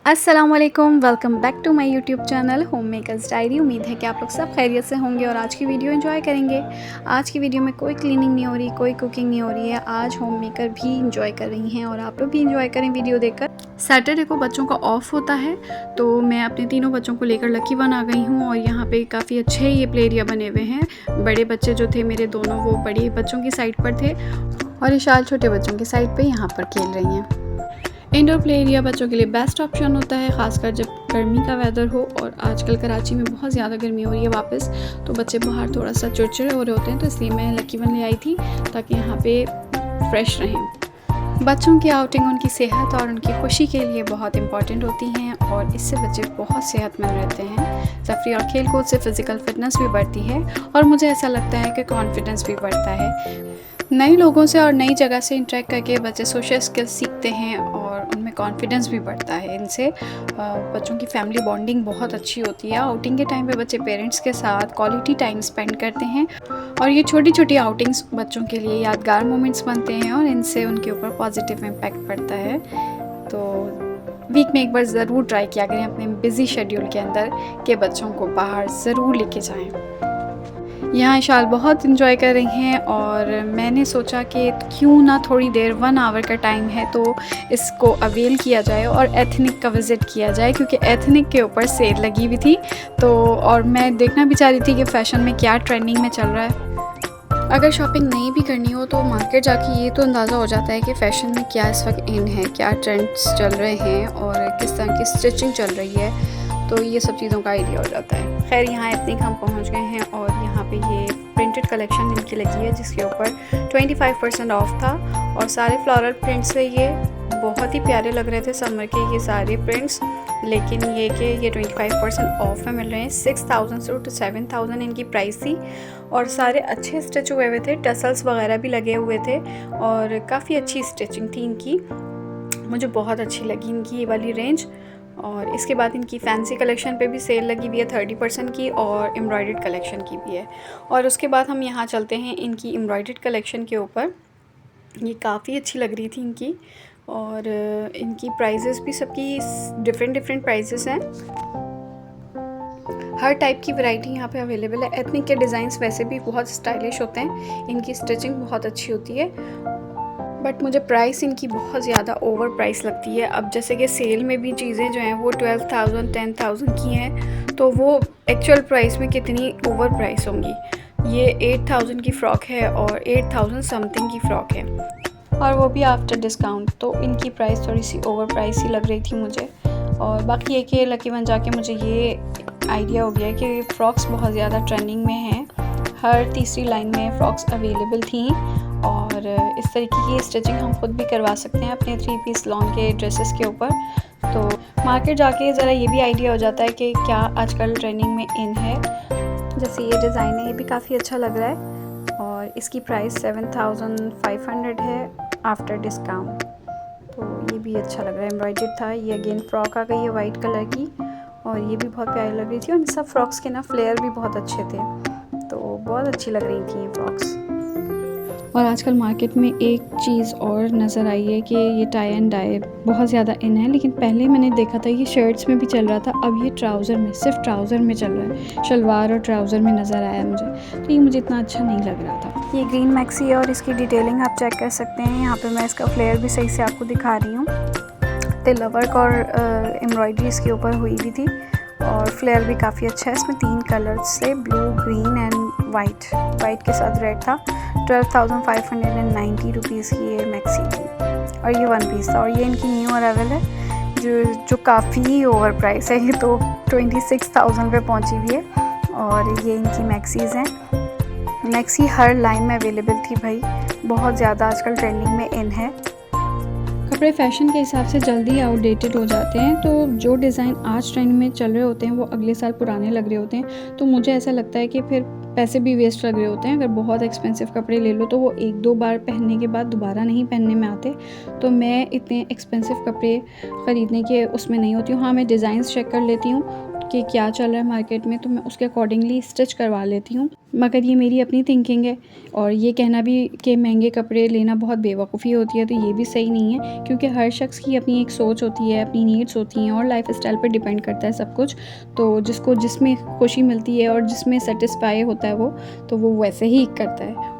अस्सलामुअलैकुम, welcome back to my YouTube channel home makers diary. उम्मीद है कि आप लोग सब खैरियत से होंगे और आज की वीडियो एंजॉय करेंगे। आज की वीडियो में कोई क्लीनिंग नहीं हो रही, कोई कुकिंग नहीं हो रही है। आज होम मेकर भी इंजॉय कर रही हैं और आप लोग भी इंजॉय करें वीडियो देखकर। सैटरडे को बच्चों का ऑफ होता है तो मैं अपने तीनों बच्चों को लेकर लकी वन आ गई हूँ और यहाँ पे काफ़ी अच्छे ये प्ले एरिया बने हुए हैं। बड़े बच्चे जो थे मेरे दोनों, वो बड़े बच्चों की साइड पर थे और इशाल छोटे बच्चों की साइड पर यहाँ पर खेल रही हैं। इंडोर प्ले एरिया बच्चों के लिए बेस्ट ऑप्शन होता है, ख़ासकर जब गर्मी का वेदर हो। और आजकल कराची में बहुत ज़्यादा गर्मी हो रही है वापस, तो बच्चे बाहर थोड़ा सा चिड़चिड़े हो रहे होते हैं, तो इसलिए मैं लकी वन ले आई थी ताकि यहाँ पे फ्रेश रहें। बच्चों की आउटिंग उनकी सेहत और उनकी खुशी के लिए बहुत इंपॉर्टेंट होती हैं और इससे बच्चे बहुत सेहतमंद रहते हैं। तफरीह और खेल कूद से फ़िज़िकल फिटनेस भी बढ़ती है और मुझे ऐसा लगता है कि कॉन्फिडेंस भी बढ़ता है। नए लोगों से और नई जगह से इंटरेक्ट करके बच्चे सोशल स्किल्स सीखते हैं और उनमें कॉन्फिडेंस भी बढ़ता है। इनसे बच्चों की फैमिली बॉन्डिंग बहुत अच्छी होती है। आउटिंग के टाइम पे बच्चे पेरेंट्स के साथ क्वालिटी टाइम स्पेंड करते हैं और ये छोटी छोटी आउटिंग्स बच्चों के लिए यादगार मोमेंट्स बनते हैं और इनसे उनके ऊपर पॉजिटिव इम्पैक्ट पड़ता है। तो वीक में एक बार ज़रूर ट्राई किया करें अपने बिज़ी शेड्यूल के अंदर कि बच्चों को बाहर ज़रूर लेके जाएँ। यहाँ इशाल बहुत इन्जॉय कर रही हैं और मैंने सोचा कि क्यों ना थोड़ी देर 1 आवर का टाइम है तो इसको अवेल किया जाए और एथनिक का विज़िट किया जाए, क्योंकि एथनिक के ऊपर सेल लगी हुई थी। तो और मैं देखना भी चाह रही थी कि फ़ैशन में क्या ट्रेंडिंग में चल रहा है। अगर शॉपिंग नहीं भी करनी हो तो मार्केट जाके ये तो अंदाज़ा हो जाता है कि फ़ैशन में क्या इस वक्त इन है, क्या ट्रेंड्स चल रहे हैं और किस तरह की स्टिचिंग चल रही है, तो ये सब चीज़ों का आइडिया हो जाता है। खैर यहाँ एथनिक हम पहुँच गए हैं और यहाँ पे ये प्रिंटेड कलेक्शन इनकी लगी है जिसके ऊपर 25% ऑफ था और सारे फ्लोरल प्रिंट्स से ये बहुत ही प्यारे लग रहे थे समर के ये सारे प्रिंट्स। लेकिन ये कि ये 25% ऑफ में मिल रहे हैं। 6000 से to 7000 इनकी प्राइस थी और सारे अच्छे स्टिच हुए हुए थे, टसल्स वगैरह भी लगे हुए थे और काफ़ी अच्छी स्टिचिंग थी इनकी। मुझे बहुत अच्छी लगी इनकी ये वाली रेंज। और इसके बाद इनकी फैंसी कलेक्शन पे भी सेल लगी हुई है 30% की और एम्ब्रॉयडर्ड कलेक्शन की भी है। और उसके बाद हम यहाँ चलते हैं इनकी एम्ब्रॉयडर्ड कलेक्शन के ऊपर। ये काफ़ी अच्छी लग रही थी इनकी और इनकी प्राइजेस भी सबकी डिफरेंट प्राइजेस हैं। हर टाइप की वैरायटी यहाँ पे अवेलेबल है। एथनिक के डिज़ाइंस वैसे भी बहुत स्टाइलिश होते हैं, इनकी स्टिचिंग बहुत अच्छी होती है, बट मुझे प्राइस इनकी बहुत ज़्यादा ओवर प्राइस लगती है। अब जैसे कि सेल में भी चीज़ें जो हैं वो 12,000 10,000 की हैं, तो वो एक्चुअल प्राइस में कितनी ओवर प्राइस होंगी। ये 8,000 की फ़्रॉक है और 8,000 समथिंग की फ़्रॉक है और वो भी आफ्टर डिस्काउंट, तो इनकी प्राइस थोड़ी सी ओवर प्राइस ही लग रही थी मुझे। और बाकी ये कि लकी वन जाके मुझे ये आइडिया हो गया कि फ़्रॉक्स बहुत ज़्यादा ट्रेंडिंग में हैं। हर तीसरी लाइन में फ़्रॉक्स अवेलेबल थी और इस तरीके की स्टिचिंग हम खुद भी करवा सकते हैं अपने 3 पीस लॉन्ग के ड्रेसेस के ऊपर। तो मार्केट जाके ज़रा ये भी आइडिया हो जाता है कि क्या आजकल ट्रेंडिंग में इन है। जैसे ये डिज़ाइन है, ये भी काफ़ी अच्छा लग रहा है और इसकी प्राइस 7,500 है आफ्टर डिस्काउंट, तो ये भी अच्छा लग रहा है। एम्ब्रॉयडर्ड था ये। अगेन फ्रॉक आ गई है वाइट कलर की और ये भी बहुत प्यारी लग रही थी और इन सब फ्रॉक्स के ना फ्लेयर भी बहुत अच्छे थे, तो बहुत अच्छी लग रही थी ये फ्रॉक्स। और आजकल मार्केट में एक चीज़ और नज़र आई है कि ये टाई एंड डाई बहुत ज़्यादा इन है, लेकिन पहले मैंने देखा था ये शर्ट्स में भी चल रहा था, अब ये ट्राउज़र में, सिर्फ ट्राउज़र में चल रहा है। शलवार और ट्राउज़र में नज़र आया मुझे, तो ये मुझे इतना अच्छा नहीं लग रहा था। ये ग्रीन मैक्सी है और इसकी डिटेलिंग आप चेक कर सकते हैं। यहाँ पर मैं इसका फ्लेयर भी सही से आपको दिखा रही हूँ। तिल्ला वर्क और एम्ब्रॉयडरी इसके ऊपर हुई भी थी और फ्लेयर भी काफ़ी अच्छा है। इसमें 3 कलर्स से ब्लू, ग्रीन एंड वाइट के साथ रेड था। 12,590 रुपीज़ की ये मैक्सी थी और ये 1 पीस था और ये इनकी न्यू अराइवल है जो काफ़ी ओवर प्राइस है। ये तो 26,000 पे पहुंची हुई है और ये इनकी मैक्सीज़ हैं। मैक्सी हर लाइन में अवेलेबल थी भाई, बहुत ज़्यादा आजकल ट्रेंडिंग में इन है। कपड़े फ़ैशन के हिसाब से जल्दी आउटडेटेड हो जाते हैं, तो जो डिज़ाइन आज ट्रेंड में चल रहे होते हैं वो अगले साल पुराने लग रहे होते हैं, तो मुझे ऐसा लगता है कि फिर पैसे भी वेस्ट लग रहे होते हैं। अगर बहुत एक्सपेंसिव कपड़े ले लो तो वो 1-2 बार पहनने के बाद दोबारा नहीं पहनने में आते, तो मैं इतने एक्सपेंसिव कपड़े ख़रीदने के उसमें नहीं होती हूँ। हाँ, मैं डिज़ाइंस चेक कर लेती हूँ कि क्या चल रहा है मार्केट में, तो मैं उसके अकॉर्डिंगली स्टिच करवा लेती हूँ। मगर ये मेरी अपनी थिंकिंग है, और ये कहना भी कि महंगे कपड़े लेना बहुत बेवकूफ़ी होती है, तो ये भी सही नहीं है, क्योंकि हर शख्स की अपनी एक सोच होती है, अपनी नीड्स होती हैं, और लाइफ स्टाइल पर डिपेंड करता है सब कुछ। तो जिसको जिसमें खुशी मिलती है और जिसमें सेटिस्फाई होता है वो, तो वो वैसे ही करता है।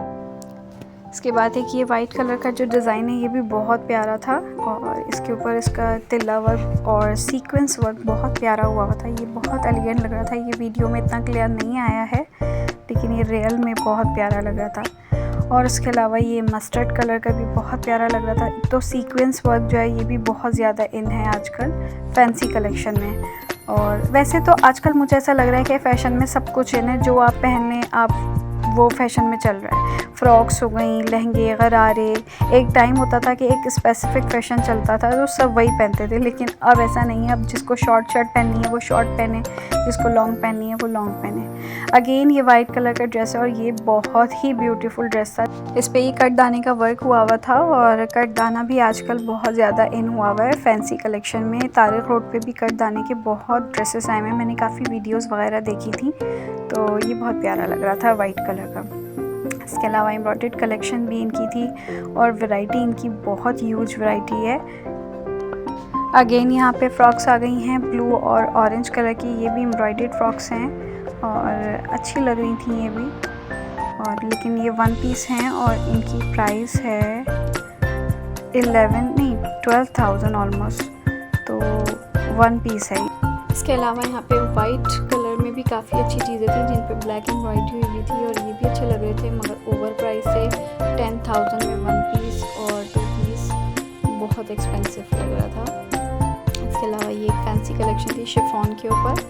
इसके बाद एक ये वाइट कलर का जो डिज़ाइन है ये भी बहुत प्यारा था, और इसके ऊपर इसका तिल्ला वर्क और सीक्वेंस वर्क बहुत प्यारा हुआ था। ये बहुत एलिगेंट लग रहा था। ये वीडियो में इतना क्लियर नहीं आया है, लेकिन ये रियल में बहुत प्यारा लग रहा था। और इसके अलावा ये मस्टर्ड कलर का भी बहुत प्यारा लग रहा था। तो सीक्वेंस वर्क जो है ये भी बहुत ज़्यादा इन है आजकल फैंसी कलेक्शन में। और वैसे तो आजकल मुझे ऐसा लग रहा है कि फ़ैशन में सब कुछ इन है, जो आप पहन लें आप वो फैशन में चल रहा है। फ्रॉक्स हो गई, लहंगे, गरारे। एक टाइम होता था कि एक स्पेसिफिक फैशन चलता था तो सब वही पहनते थे, लेकिन अब ऐसा नहीं है। अब जिसको शॉर्ट शर्ट पहननी है वो शॉर्ट पहने, जिसको लॉन्ग पहननी है वो लॉन्ग पहने। अगेन ये वाइट कलर का ड्रेस है, और ये बहुत ही ब्यूटीफुल ड्रेस था। इस पे ये कट दाने का वर्क हुआ था, और कट दाना भी आजकल बहुत ज़्यादा इन हुआ है फैंसी कलेक्शन में। तारिक रोड पे भी कट दाने के बहुत ड्रेसेस आए हैं, मैंने काफ़ी वीडियोस वगैरह देखी थी, तो ये बहुत प्यारा लग रहा था वाइट कलर का। इसके अलावा एम्ब्रॉयडर्ड कलेक्शन भी इनकी थी, और वैरायटी इनकी बहुत ह्यूज वैरायटी है। अगेन यहाँ पे फ्रॉक्स आ गई हैं ब्लू और ऑरेंज कलर की। ये भी एम्ब्रॉयडर्ड फ्रॉक्स हैं और अच्छी लग रही थी ये भी। और लेकिन ये वन पीस हैं, और इनकी प्राइस है 12,000 ऑलमोस्ट, तो वन पीस है। इसके अलावा यहाँ पे वाइट कलर में भी काफ़ी अच्छी चीज़ें थी, जिन पे ब्लैक एम्ब्रॉयडरी हुई थी, और ये भी अच्छे लग रहे थे, मगर ओवर प्राइस है। 10,000 में वन पीस और टू पीस बहुत एक्सपेंसिव लग रहा था। इसके अलावा ये एक फैंसी कलेक्शन थी शिफॉन के ऊपर,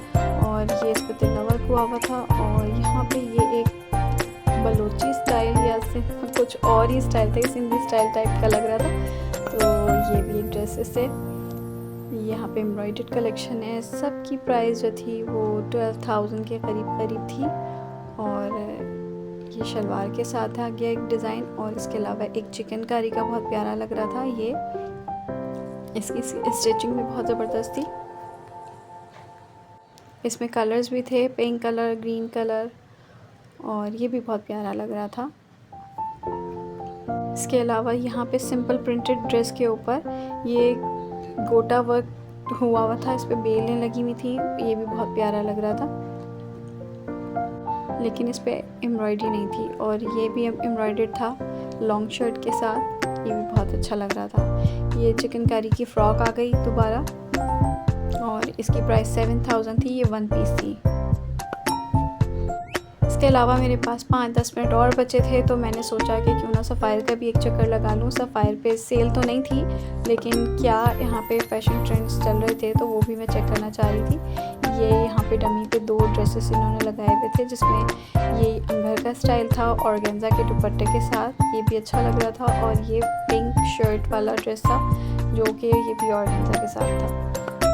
और ये इस पर तिल्ला वर्क हुआ था। और यहाँ पे ये एक बलोची स्टाइल या कुछ और ही स्टाइल था, सिंधी स्टाइल टाइप का लग रहा था। तो ये भी एक ड्रेसेस है। यहाँ पे एम्ब्रॉयडर्ड कलेक्शन है। सब की प्राइस जो थी वो 12,000 के करीब थी। और ये शलवार के साथ आ गया एक डिज़ाइन, और इसके अलावा एक चिकनकारी का बहुत प्यारा लग रहा था। ये इसकी स्टिचिंग भी बहुत ज़बरदस्त थी। इसमें कलर्स भी थे, पिंक कलर, ग्रीन कलर, और ये भी बहुत प्यारा लग रहा था। इसके अलावा यहाँ पे सिंपल प्रिंटेड ड्रेस के ऊपर ये गोटा वर्क हुआ था, इस पे बेलें लगी हुई थी। ये भी बहुत प्यारा लग रहा था, लेकिन इस पे एम्ब्रॉयडरी नहीं थी। और ये भी एम्ब्रॉयडर्ड था लॉन्ग शर्ट के साथ, ये भी बहुत अच्छा लग रहा था। ये चिकनकारी की फ़्रॉक आ गई दोबारा, और इसकी प्राइस 7,000 थी। ये वन पीस थी। इसके अलावा मेरे पास 5-10 मिनट और बचे थे, तो मैंने सोचा कि क्यों ना सफ़ायर का भी एक चक्कर लगा लूँ। सफ़ायर पे सेल तो नहीं थी, लेकिन क्या यहाँ पे फैशन ट्रेंड्स चल रहे थे, तो वो भी मैं चेक करना चाह रही थी। ये यहाँ पे डमी पे 2 ड्रेसेस इन्होंने लगाए हुए थे, जिसमें ये अंगर का स्टाइल था ऑर्गेन्जा के दुपट्टे के साथ। ये भी अच्छा लग रहा था। और ये पिंक शर्ट वाला ड्रेस था, जो कि ये भी ऑर्गेन्जा के साथ था।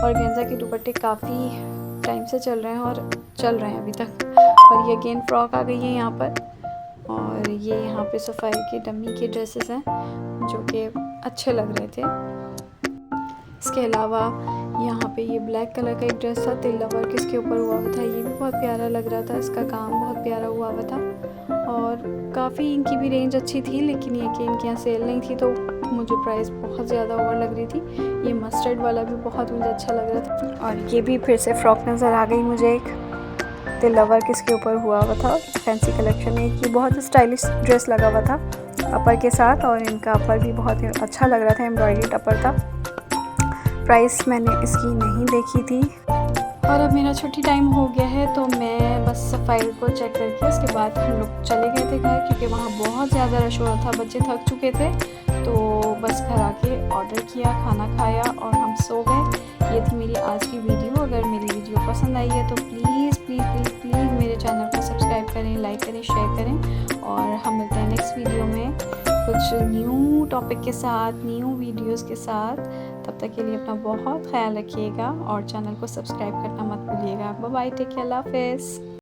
ऑर्गेन्जा के दुपट्टे काफ़ी टाइम से चल रहे हैं, और चल रहे हैं अभी तक। और ये अगेन फ्रॉक आ गई है यहाँ पर, और ये यहाँ पे सफ़ायर के डमी के ड्रेसेस हैं, जो कि अच्छे लग रहे थे। इसके अलावा यहाँ पे ये ब्लैक कलर का एक ड्रेस था, तिल्ला वर्क इसके ऊपर हुआ था। ये भी बहुत प्यारा लग रहा था, इसका काम बहुत प्यारा हुआ था। और काफ़ी इनकी भी रेंज अच्छी थी, लेकिन ये कि इनके यहाँ सेल नहीं थी, तो मुझे प्राइस बहुत ज़्यादा ओवर लग रही थी। ये मस्टर्ड वाला भी बहुत मुझे अच्छा लग रहा था। और ये भी फिर से फ्रॉक नज़र आ गई मुझे, एक तिल्ला वर्क इसके ऊपर हुआ था फैंसी कलेक्शन में। ये बहुत स्टाइलिश ड्रेस लगा हुआ था अपर के साथ, और इनका अपर भी बहुत अच्छा लग रहा था, एम्ब्रॉयडर्ड अपर था। प्राइस मैंने इसकी नहीं देखी थी। और अब मेरा छुट्टी टाइम हो गया है, तो मैं बस फाइल को चेक करके उसके बाद हम लोग चले गए थे घर, क्योंकि वहाँ बहुत ज़्यादा रश हो रहा था, बच्चे थक चुके थे। तो बस घर आके ऑर्डर किया, खाना खाया और हम सो गए। ये थी मेरी आज की वीडियो। अगर मेरी वीडियो पसंद आई है तो प्लीज़ प्लीज़ प्लीज़ प्लीज़ मेरे चैनल को सब्सक्राइब करें, लाइक करें, शेयर करें, और हम मिलते हैं नेक्स्ट वीडियो में कुछ न्यू टॉपिक के साथ, न्यू वीडियोस के साथ। तब तक के लिए अपना बहुत ख्याल रखिएगा, और चैनल को सब्सक्राइब करना मत भूलिएगा। बाय बाय, टेक केयर, अल्लाह हाफ़िज़।